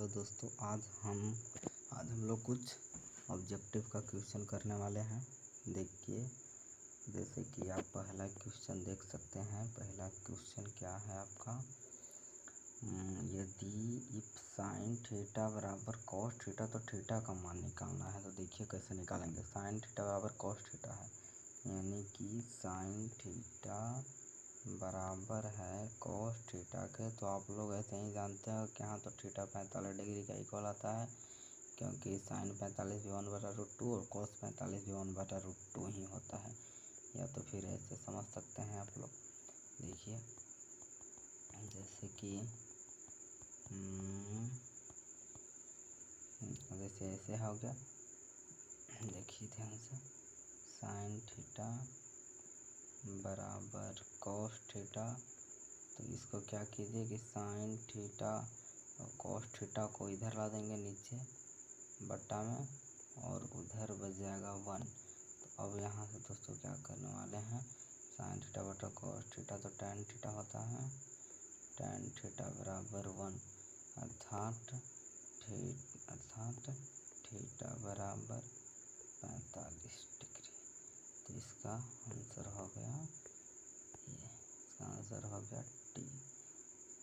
Hello दोस्तों, आज हम लोग कुछ ऑब्जेक्टिव का क्वेश्चन करने वाले हैं। देखिए, जैसे कि आप पहला क्वेश्चन देख सकते हैं। पहला क्वेश्चन क्या है आपका, यदि इफ साइन थीटा बराबर कॉस थीटा तो थीटा का मान निकालना है। तो देखिए कैसे निकालेंगे। साइन थीटा बराबर कॉस थीटा है, यानी कि साइन थीटा बराबर है कॉस थीटा के। तो आप लोग ऐसे ही जानते हो कि यहाँ तो थीटा 45 डिग्री का इक्वल आता है, क्योंकि साइन 45 भी 1/√2 और कॉस 45 भी 1/√2 ही होता है। या तो फिर ऐसे समझ सकते हैं आप लोग। देखिए, जैसे कि जैसे ऐसे हो गया। देखिए ध्यान से, साइन थीटा बराबर कॉस थीटा। तो इसको क्या कीजिए कि साइन थीटा और कॉस थीटा को इधर ला देंगे नीचे बट्टा में, और उधर बच जाएगा 1। तो अब यहाँ से दोस्तों क्या करने वाले हैं, साइन थीटा बटा कॉस थीटा तो tan थीटा होता है, tan थीटा बराबर 1, अर्थात थीटा बराबर 45 डिग्री। तो इसका आंसर हो गया ये, इसका आंसर हो गया टी।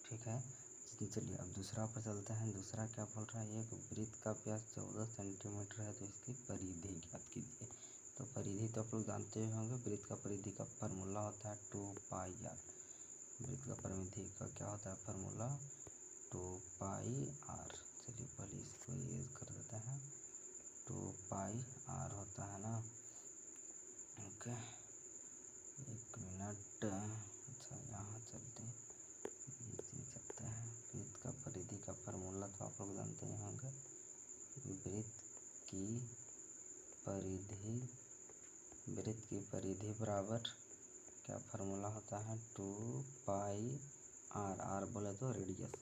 ठीक है, चलिए अब दूसरा पर चलते हैं। दूसरा क्या बोल रहा है, एक वृत्त का व्यास 14 सेंटीमीटर है, तो इसकी परिधि ज्ञात कीजिए। तो परिधि तो आप लोग जानते होंगे, वृत्त का परिधि का फार्मूला होता है 2πr। वृत्त का परिधि का क्या होता है फार्मूला, 2πr। चलिए पहले इसको यूज कर देते हैं, 2πr होता है ना। ओके, एक मिनट। अच्छा, यहाँ चलते हैं, सकते हैं। वृत्त का परिधि का फार्मूला तो आप लोग जानते ही होंगे। वृत्त की परिधि बराबर क्या फार्मूला होता है, 2πr। आर बोले तो रेडियस।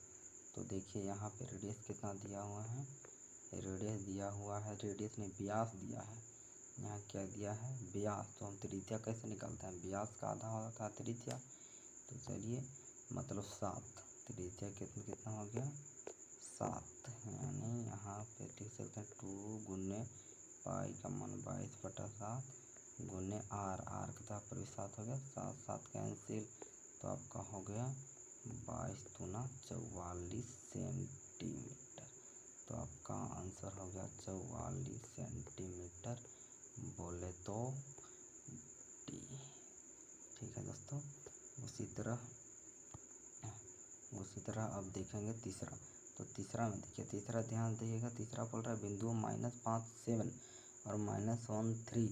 तो देखिए यहाँ पे रेडियस कितना दिया हुआ है, रेडियस दिया हुआ है, रेडियस ने व्यास दिया है। यहाँ क्या दिया है, व्यास। तो हम त्रिज्या कैसे निकालते हैं, व्यास का आधा होता है त्रिज्या। तो चलिए, मतलब 7। त्रिज्या कितना हो गया, 7। यानी यहाँ पे लिख सकते हैं 2 गुने पाई का मान 22/7 गुने आर का तरफ पर भी 7 हो गया, 7 7 कैंसिल। तो आपका हो गया 22 दूना 44 सेंटीमीटर। तो आपका आंसर हो गया 44 सेंटीमीटर, बोले तो डी। ठीक है दोस्तों, उसी तरह अब देखेंगे तीसरा। तो तीसरा में देखिए, तीसरा ध्यान दीजिएगा। तीसरा बोल रहा है बिंदु -5 और -13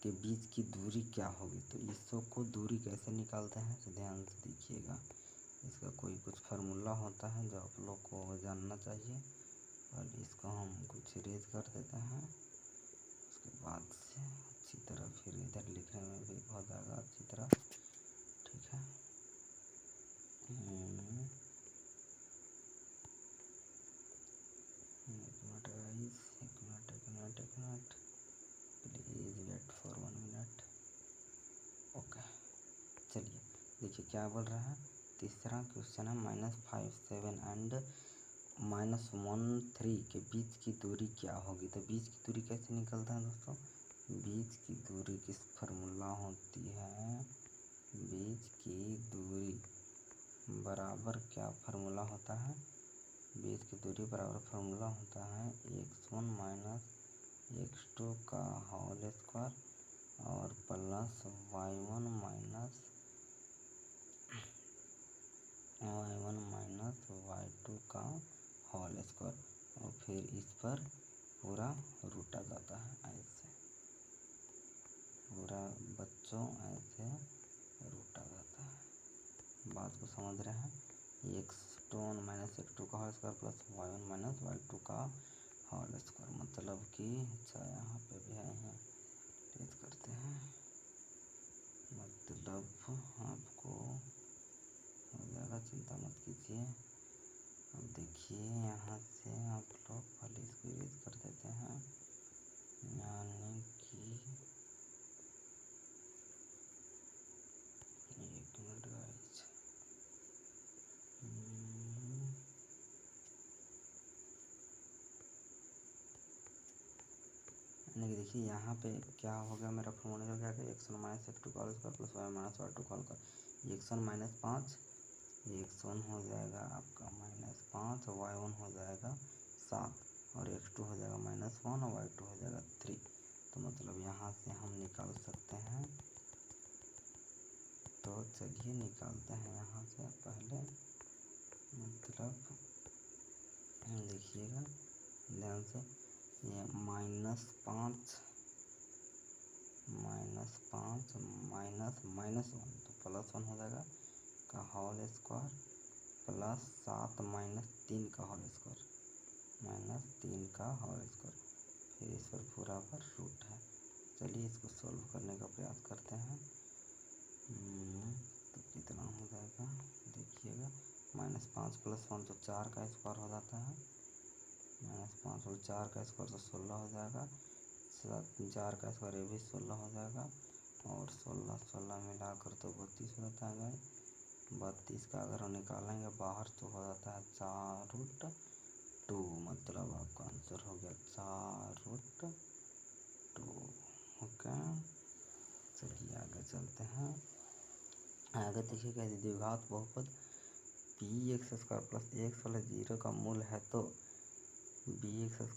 के बीच की दूरी क्या होगी। तो इसको दूरी कैसे निकालते हैं, तो ध्यान से देखिएगा। इसका कोई कुछ फार्मूला होता है जो आप लोग को जानना चाहिए। और इसको हम कुछ इरेज कर देते हैं, उसके बाद से अच्छी तरह फिर इधर लिखने में भी हो जाएगा अच्छी तरह। ठीक है, एक minute please wait for 1 minute. Okay, चलिए देखिए क्या बोल रहा है। तीसरा क्वेश्चन है -57 एंड -13 के बीच की दूरी क्या होगी। तो बीच की दूरी कैसे निकलता है दोस्तों, बीच की दूरी किस फार्मूला होती है, बीच की दूरी बराबर क्या फार्मूला होता है, बीच की दूरी बराबर फार्मूला होता है x1 माइनस x2 का होल स्क्वायर और प्लस y1 माइनस y2 का होल स्क्वायर, और फिर इस पर पूरा रूटा जाता है। ऐसे पूरा बच्चों ऐसे रूटा जाता है। बात को समझ रहे हैं। x1 माइनस x2 का whole square plus y1 minus y2 का होल स्क्वायर, मतलब कि अच्छा यहाँ पे भी है, टेस्ट करते हैं। मतलब आपको हो जाएगा, चिंता मत कीजिए। अब देखिए यहाँ से आप लोग पहले इसको इरेज कर देते हैं, यानी कि एक मिनट गाइस। यानी कि देखिए यहाँ पे क्या हो गया, मेरा फॉर्मूला हो गया कि x1 माइनस x2 का whole square plus y minus y2 का whole square. x1 minus 5, x1 हो जाएगा आपका -5, y1 हो जाएगा 7 और x2 हो जाएगा -1 और y2 हो जाएगा 3। तो मतलब यहाँ से हम निकाल सकते हैं, तो चलिए निकालते हैं यहाँ से पहले। मतलब देखिएगा ध्यान से, ये -5 -1 तो +1 हो जाएगा का होल स्क्वायर प्लस 7 -3 का होल स्क्वायर -3 का होल स्क्वायर, फिर इस पर पूरा पर रूट है। चलिए इसको सॉल्व करने का प्रयास करते हैं। तो कितना हो जाएगा देखिएगा, -5 + 1 तो 4 का स्क्वायर हो जाता है, -5 और 4 का स्क्वायर तो 16 हो जाएगा, 4 का स्क्वायर ये भी 16 हो जाएगा, और 16 मिलाकर तो 32 हो जाता है। 32 का अगर हम निकालेंगे बाहर तो हो जाता है 4√2, मतलब आपका आंसर हो गया 4√2। ओके, चलिए आगे चलते हैं। आगे देखिएगा, यदि द्विघात बहुपद px² + ax + 0 का मूल है तो bx² -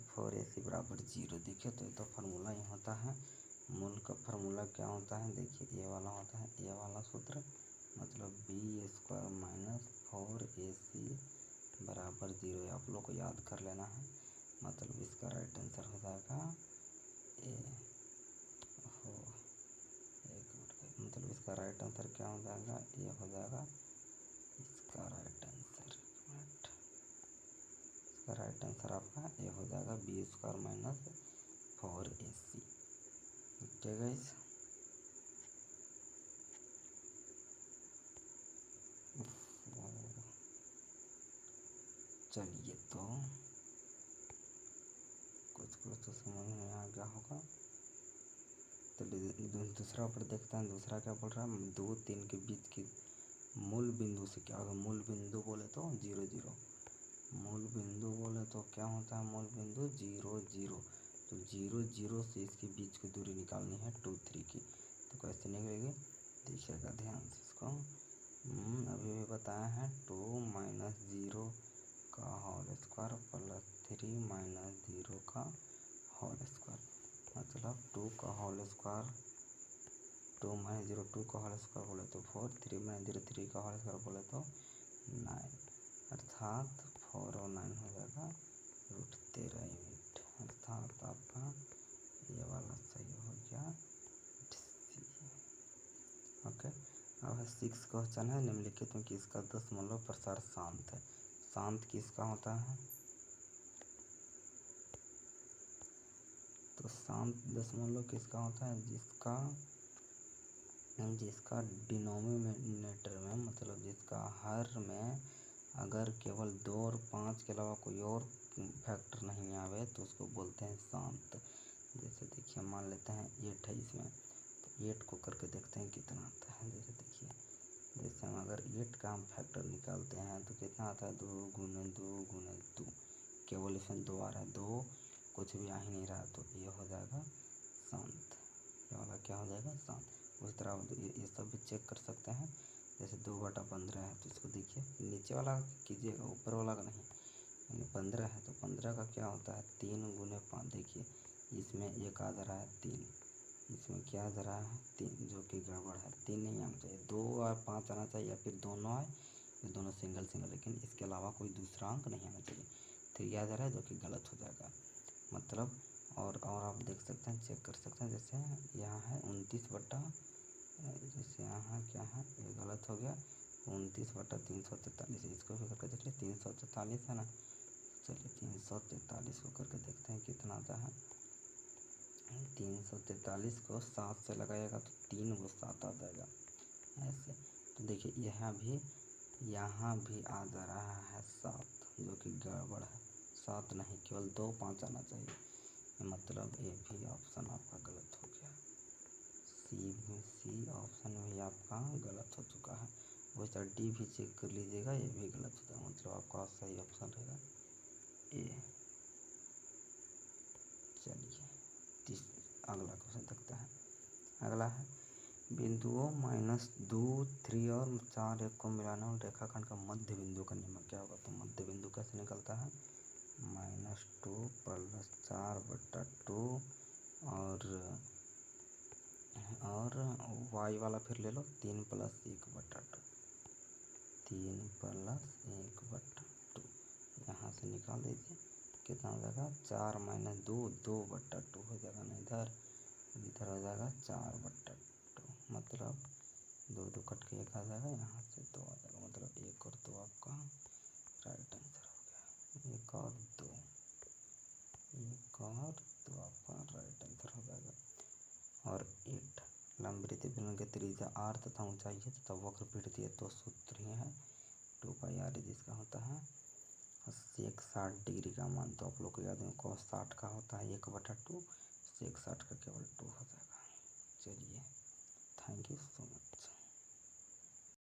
4ac = 0। देखिए तो ये तो फार्मूला ही होता है, मूल का फार्मूला क्या होता है, देखिए ये वाला होता है, ये वाला सूत्र, मतलब b² - 4ac = 0। आप लोग को याद कर लेना है, मतलब इसका राइट आंसर हो जाएगा मतलब इसका राइट आंसर क्या हो जाएगा, ये हो जाएगा इसका राइट आंसर, इसका राइट आंसर आपका ये हो जाएगा b² - 4ac। ओके गाइस, चलिए तो कुछ तो समझ में आ गया होगा। तो दूसरा पर देखते हैं, दूसरा क्या बोल रहा है, 2, 3 के बीच की मूल बिंदु से क्या होगा। मूल बिंदु बोले तो 0, 0, मूल बिंदु बोले तो क्या होता है, मूल बिंदु 0, 0, तो 0, 0 से इसके बीच की दूरी निकालनी है 2, 3 की। तो कैसे निकलेगी, देखिएगा ध्यान से इसको, अभी भी बताया है 2 - 0 का होल स्क्वायर प्लस 3 - 0 का होल स्क्वायर, मतलब 2 का होल स्क्वायर, 2 - 0 2 का होल स्क्वायर बोले तो 4, 3 - 0 3 का होल स्क्वायर बोले तो 9, अर्थात 4 और 9 हो जाएगा √13 यूनिट, अर्थात आपका ये वाला सही हो गया सी। ओके, अब 6 क्वेश्चन है, निम्नलिखित में किसका दशमलव प्रसार शांत है। शांत किसका होता है, तो शांत दशमलव किसका होता है, जिसका डिनोमिनेटर में, मतलब जिसका हर में अगर केवल 2 और 5 के अलावा कोई और फैक्टर नहीं आवे तो उसको बोलते हैं शांत। जैसे देखिए मान लेते हैं 8 है इसमें, तो 8 को करके देखते हैं कितना आता है। जैसे देखिए, जैसे हम अगर 8 का हम फैक्टर निकालते हैं तो कितना आता है, 2 × 2 × 2, केवल इसमें 2 आ रहा है, 2 कुछ भी आ ही नहीं रहा, तो ये हो जाएगा शांत, ये वाला क्या हो जाएगा शांत। उस तरह ये सब भी चेक कर सकते हैं, जैसे 2/15 है तो इसको देखिए नीचे वाला कीजिएगा, ऊपर वाला का नहीं, यानी 15 है तो 15 का क्या होता है 3 × 5, देखिए इसमें एक आ जा रहा है 3, इसमें क्या आ जा रहा है 3, जो कि गड़बड़ है, 3 नहीं आना चाहिए, 2 और 5 आना चाहिए, या फिर दोनों आए, ये दोनों सिंगल सिंगल, लेकिन इसके अलावा कोई दूसरा अंक नहीं आना चाहिए। 3 आ जा रहा है जो कि गलत हो जाएगा, मतलब और आप देख सकते हैं, चेक कर सकते हैं, जैसे यहाँ है 29 जैसे यहाँ क्या है, ये गलत हो गया, 29/343, इसको भी करके देख लीजिए, 343 है ना, चलिए 343 को करके देखते हैं कितना आता है। 343 को 7 से लगाइएगा तो 3 × 7 आ जाएगा ऐसे। तो देखिए यहाँ भी आ जा रहा है 7, जो कि गड़बड़ है, 7 नहीं केवल 2, 5 आना चाहिए, मतलब ए भी ऑप्शन आपका गलत हो गया, सी ऑप्शन भी आपका गलत हो चुका है। वैसा डी भी चेक कर लीजिएगा, ये भी गलत होता है, मतलब आपका सही ऑप्शन रहेगा ए। चलिए अगला है बिंदुओं -2, 3 और 4 एक को मिलाना और रेखाखंड का मध्य बिंदु का नियम क्या होगा। तो मध्य बिंदु कैसे निकलता है, -2 + 4/2 और y वाला फिर ले लो 3 + 1/2, 3 + 1/2 यहाँ से निकाल दीजिए कितना हो जाएगा, 4 - 2 2/2 हो जाएगा ना, इधर हो जाएगा 4/2, मतलब 2 2 कट के 1 आ जाएगा, यहाँ से 2 आ जाएगा, मतलब 1 और 2 आपका राइट आंसर हो गया। 1 और 2 आपका राइट आंसर हो जाएगा। और 8 लंबवृत्तीय बेलन की त्रिज्या r तथा ऊंचाई है तथा वक्र पीठ दिए तो सूत्र ही है 2πr जिसका होता है 80 60 डिग्री का मान। तो आप लोग को याद है cos 60 का होता है 1/2, sec 60 का केवल 2 हो जाएगा। चलिए